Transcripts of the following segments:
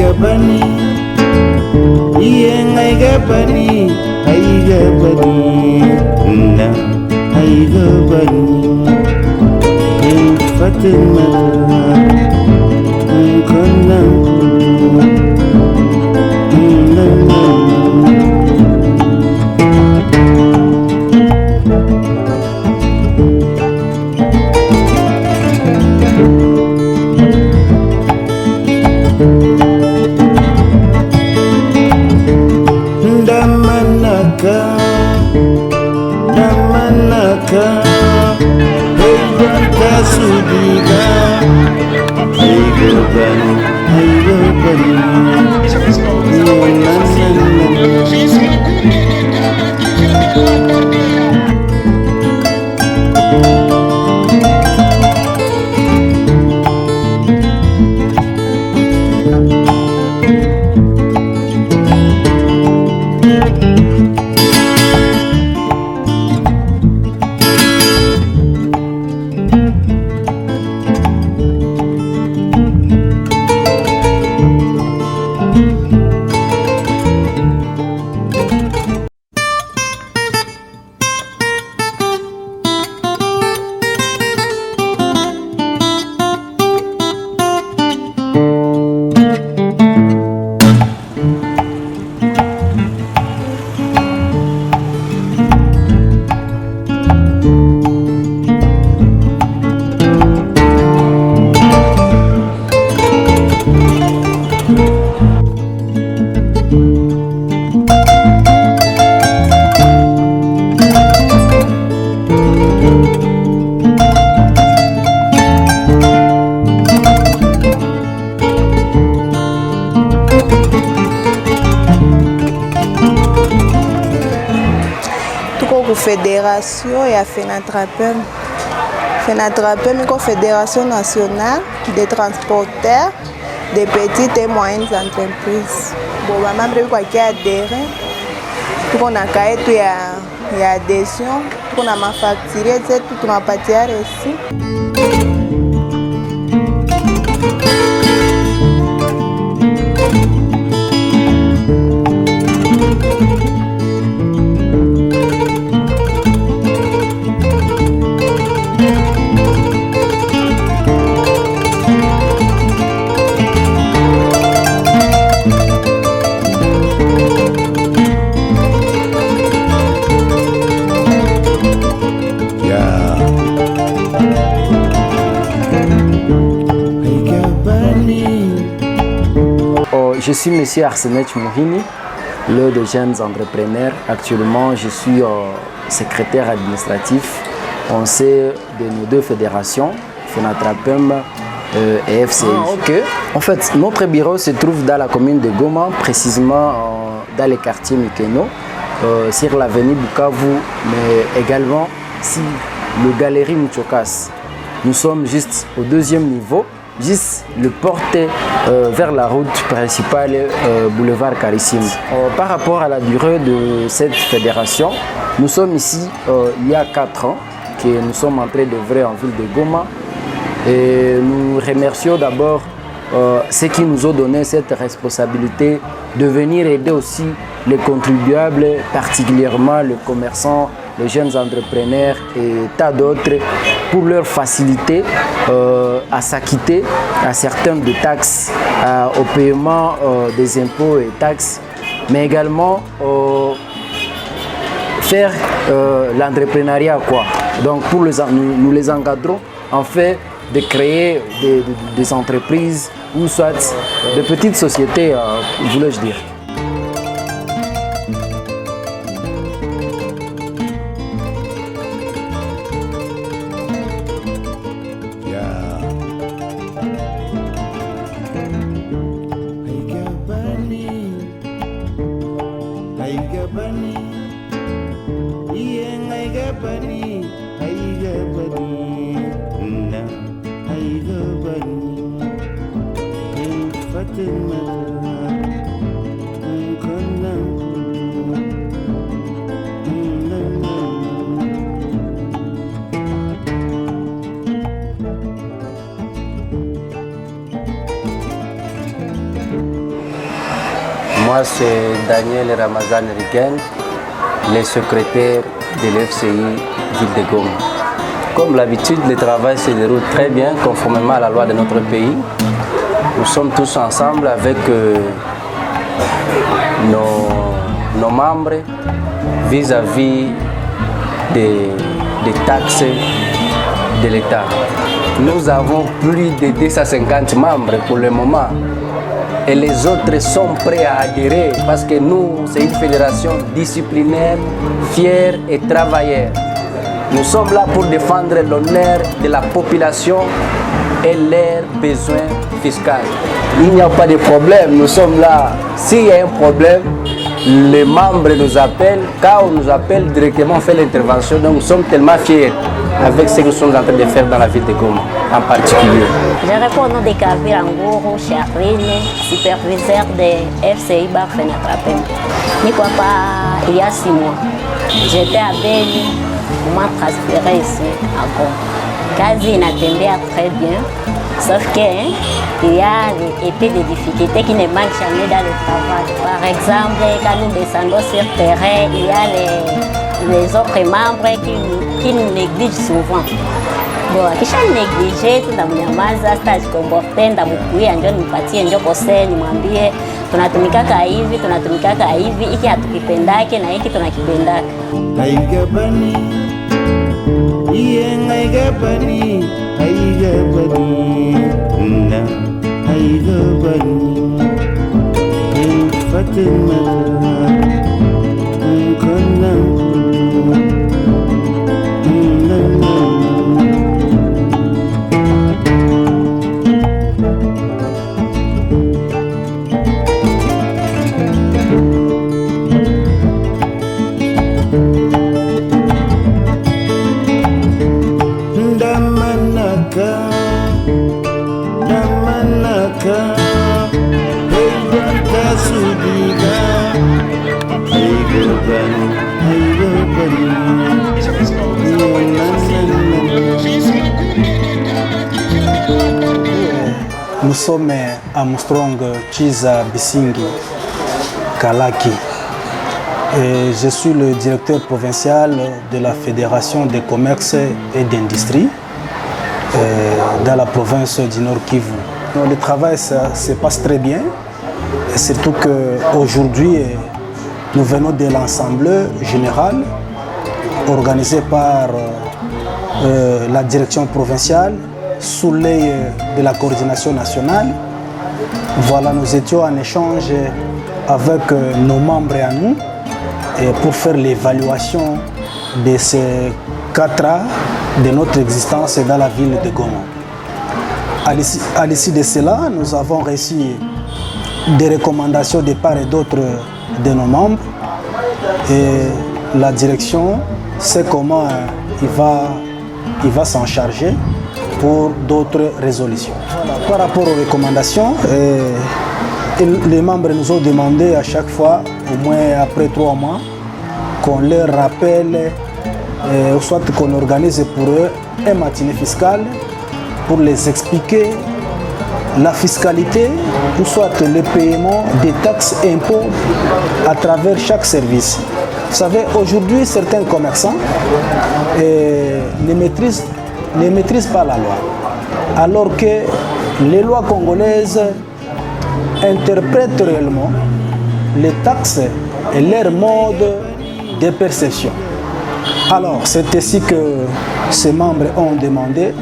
gabani, yen ay gabani, na ay gabani, Fatima, Damanaka, Hegwanta Sudiga, Hegwani, Fédération et à FENATRAPEM. FENATRAPEM est la Fédération nationale des transporteurs des petites et moyennes entreprises. Bon, maman qui a adhéré, tout on a cahier, il y a adhésion, tout on a manufacturé, tout on a parti à récit. Je suis M. Arsenet Mouhini, l'un des jeunes entrepreneurs. Actuellement, je suis secrétaire administratif. On sait de nos deux fédérations, FENATRAPEM et FCI. En fait, notre bureau se trouve dans la commune de Goma, précisément dans le quartier Mikeno, sur l'avenue Bukavu, mais également sur le galerie Muchokas. Nous sommes juste au deuxième niveau, juste le porté vers la route principale boulevard Karissim. Par rapport à la durée de cette fédération, nous sommes ici il y a 4 ans que nous sommes en train d'œuvrer en ville de Goma et nous remercions d'abord ceux qui nous ont donné cette responsabilité de venir aider aussi les contribuables, particulièrement les commerçants, les jeunes entrepreneurs et tas d'autres pour leur faciliter à s'acquitter à certaines des taxes, au paiement des impôts et taxes, mais également faire l'entrepreneuriat. Donc nous les encadrons en fait de créer des entreprises ou soit de petites sociétés, voulais-je dire. Moi, c'est Daniel Ramazan Rigen, le secrétaire de l'FCI Ville de Goma. Comme l'habitude, le travail se déroule très bien, conformément à la loi de notre pays. Nous sommes tous ensemble avec nos membres vis-à-vis des taxes de l'État. Nous avons plus de 250 membres pour le moment et les autres sont prêts à adhérer parce que nous, c'est une fédération disciplinaire, fière et travailleur. Nous sommes là pour défendre l'honneur de la population et leurs besoins fiscaux. Il n'y a pas de problème, nous sommes là. S'il y a un problème, les membres nous appellent. Quand on nous appelle directement, on fait l'intervention. Donc nous sommes tellement fiers avec ce que nous sommes en train de faire dans la ville de Goma en particulier. Je réponds au nom de Kavira Ngourou Charline, superviseur de FCI Bar Fenatrapem. Niko hapa il y a 6 mois. J'étais à Beni, on m'a transféré ici à Goma. Kazi inatembea très bien, sauf qu'il y a des difficultés qui ne manquent jamais dans le travail. Par exemple, quand nous descendons sur le terrain, il y a les autres membres qui nous négligent souvent. Bon, kisha négligé, tunamnyamaza, sitajikomporte, ndamukuia njo nipatie njo kosea, nimwambie tunatumikaka hivi, iki hatukipendake na hiki tunakipendaka. Aigabani, iyeng aigabani, na aigabani, Fatima, Nous sommes à Armstrong Chiza Bisingi Kalaki. Et je suis le directeur provincial de la Fédération des commerces et d'industrie dans la province du Nord Kivu. Le travail se passe très bien, et surtout qu'aujourd'hui nous venons de l'Assemblée générale organisée par la direction provinciale sous l'œil de la coordination nationale. Voilà, nous étions en échange avec nos membres et à nous pour faire l'évaluation de ces 4 ans de notre existence dans la ville de Goma. À l'issue de cela, nous avons reçu des recommandations de part et d'autre de nos membres et la direction sait comment il va s'en charger pour d'autres résolutions. Voilà. Par rapport aux recommandations, les membres nous ont demandé à chaque fois, au moins après 3 mois, qu'on leur rappelle, ou soit qu'on organise pour eux un matinée fiscale pour les expliquer la fiscalité, ou soit le paiement des taxes et impôts à travers chaque service. Vous savez, aujourd'hui, certains commerçants ne maîtrisent pas la loi, alors que les lois congolaises interprètent réellement les taxes et leur mode de perception. Alors, c'est ainsi que ces membres ont demandé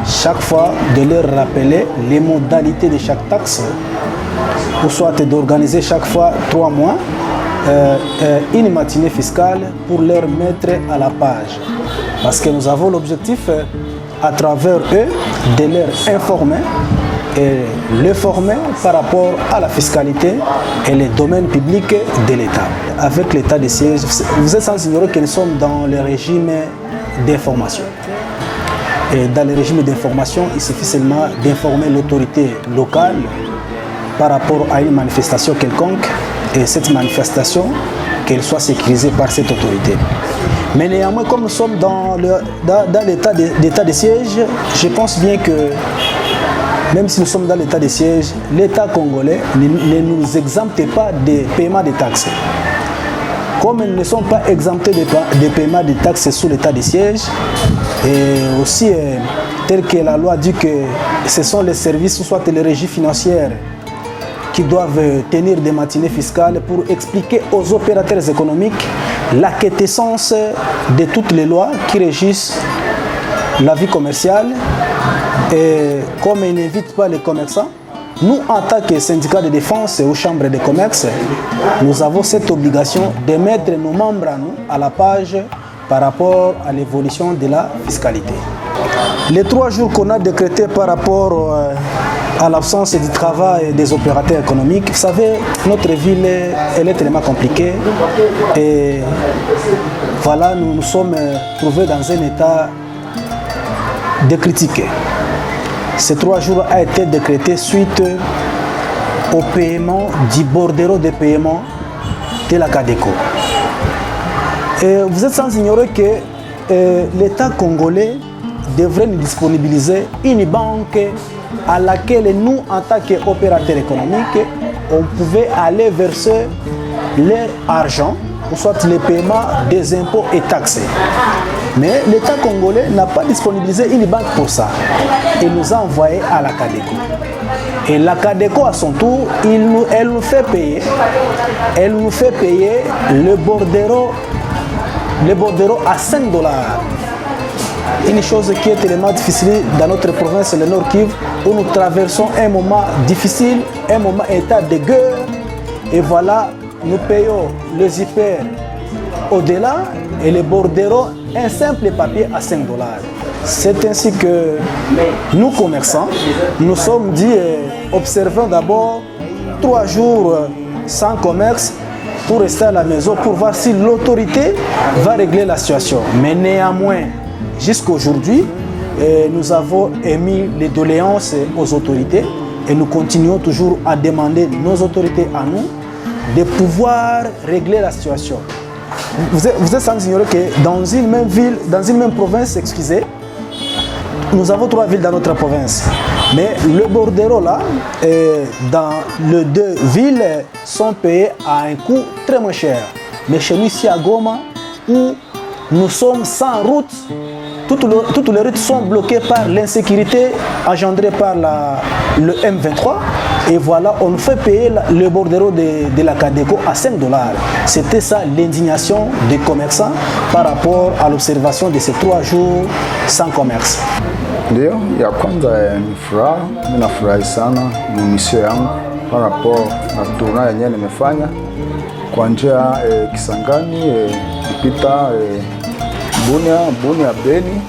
chaque fois de leur rappeler les modalités de chaque taxe, ou soit d'organiser chaque fois 3 mois une matinée fiscale pour leur mettre à la page. Parce que nous avons l'objectif, à travers eux, de leur informer et les former par rapport à la fiscalité et les domaines publics de l'État. Avec l'état de siège, vous êtes sans ignorer que nous sommes dans le régime d'information. Et dans le régime d'information, il suffit seulement d'informer l'autorité locale par rapport à une manifestation quelconque et cette manifestation, qu'elle soit sécurisée par cette autorité. Mais néanmoins, comme nous sommes dans l'état de siège, je pense bien que même si nous sommes dans l'état de siège, l'État congolais ne nous exempte pas des paiements de taxes. Comme nous ne sommes pas exemptés des paiements de taxes sous l'état de siège, et aussi tel que la loi dit que ce sont les services, soit les régies financières, qui doivent tenir des matinées fiscales pour expliquer aux opérateurs économiques la quintessence de toutes les lois qui régissent la vie commerciale. Et comme ils n'invitent pas les commerçants, nous, en tant que syndicat de défense ou chambre de commerce, nous avons cette obligation de mettre nos membres à nous à la page par rapport à l'évolution de la fiscalité. Les 3 jours qu'on a décrétés par rapport à l'absence du travail des opérateurs économiques, vous savez, notre ville elle est tellement compliquée et voilà, nous nous sommes trouvés dans un état de critiquer. Ces 3 jours ont été décrétés suite au paiement du bordereau de paiement de la CADECO. Et vous êtes sans ignorer que l'État congolais devrait nous disponibiliser une banque à laquelle nous, en tant qu'opérateurs économiques, on pouvait aller verser leur argent, ou soit les paiements des impôts et taxes. Mais l'État congolais n'a pas disponibilisé une banque pour ça. Il nous a envoyé à la CADECO. Et la CADECO, à son tour, elle nous fait payer le bordereau à $5. Une chose qui est tellement difficile dans notre province, le Nord Kivu, où nous traversons un moment difficile, un moment état de guerre. Et voilà, nous payons le zipper au-delà et le bordereau, un simple papier à $5. C'est ainsi que nous, commerçants, nous sommes dit, observons d'abord 3 jours sans commerce pour rester à la maison, pour voir si l'autorité va régler la situation. Mais néanmoins, jusqu'aujourd'hui, nous avons émis les doléances aux autorités et nous continuons toujours à demander nos autorités à nous de pouvoir régler la situation. Vous êtes sans ignorer que dans une même ville, dans une même province, excusez, nous avons 3 villes dans notre province. Mais le bordereau là, dans les 2 villes, sont payés à un coût très moins cher. Mais chez nous ici à Goma, où nous sommes sans route, toutes les routes sont bloquées par l'insécurité engendrée par le M23. Et voilà, on nous fait payer le bordereau de la CADECO à $5. C'était ça l'indignation des commerçants par rapport à l'observation de ces 3 jours sans commerce. Ndio, ya kwanza ni furaha. Mimi nafurahi sana misio yangu par rapport na tournoi yenyewe nimefanya kwa njia Kisangani, kupita Bunia, Beni,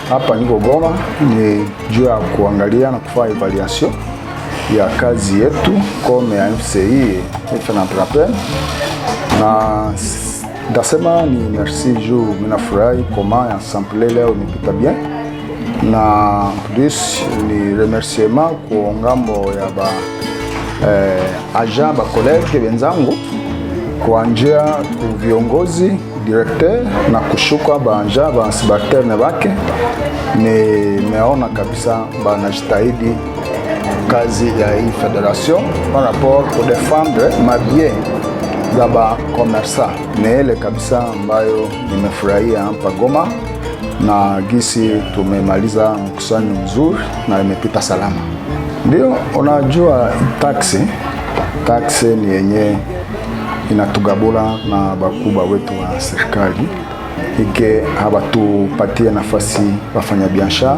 hapa niko Goma, ni juu ya kuangalia na kufanya evaluation ya kazi yetu kome ya FCI FENATRAPEN, na ndasema ni merci juu mimi nafurahi koma ya sample leo nipita bien, na plus ni remerciement kwa ngambo ya ba agent ba collègue wenzangu kwa njia viongozi directeur na kushuka banja ba subalterne bake. Nimeona kabisa banajitahidi kazi ya hii federation par rapport pour défendre ma bien za ba commerçant. Ni ile kabisa ambayo nimefurahia hapa Goma, na gisi tumemaliza mkusanyo mzuri na imepita salama. Ndio unajua taksi ni yenye inatugabula na bakubwa wetu wa serikali ike habatupatie nafasi wafanya biashara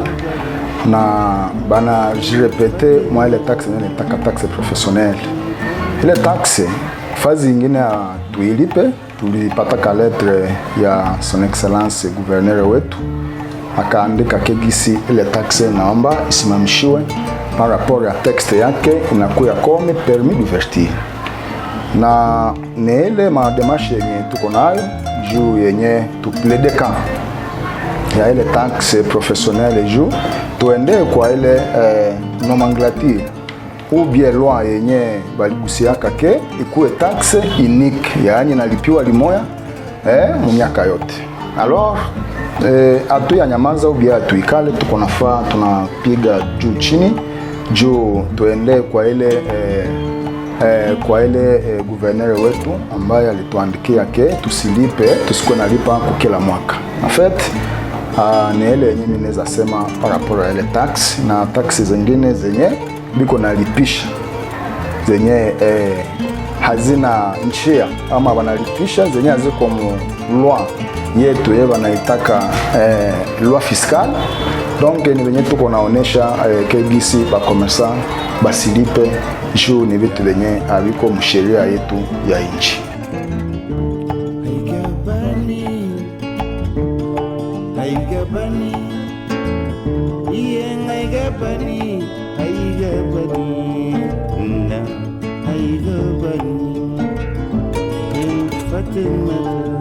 na bana jirepete mwa ile taksi nene taka taksi professionnel. Ile taksi fazi ingine tuilipe, tulipata ka lettre ya son excellence gouverneur wetu akaandika kegisi ile taksi naomba isimamishiwe par rapport ya texte yake inakuya comme permis d'ouverture, na ile mademache yenye tuko nayo juu yenye tupledeka ya ile taxe professionnelle juu tuende kwa ile nomenclature ou bien loi yenye baligusiaka ke ikuwe taxe unique, yaani nalipiwa limoya mu miaka yote. Alors atu ya nyamaza ubia tuikale tuko nafaa tunapiga juu chini juu tuende kwa ile gouverneur wetu ambaye alituandikia ke tusikuwe nalipa kwa kila mwaka. En fait ni ile yenye mimi naweza sema par rapport à ile tax na taxi zingine zenye biko nalipisha zenye hazina njia ama wanalipisha zenye haziko mu loi yetu ye wanaitaka loi fiscale. Donc ni venye tuko naonesha KBC ba commerçant basilipe juu ni vitu venye haviko msheria yetu ya nchi. Fatima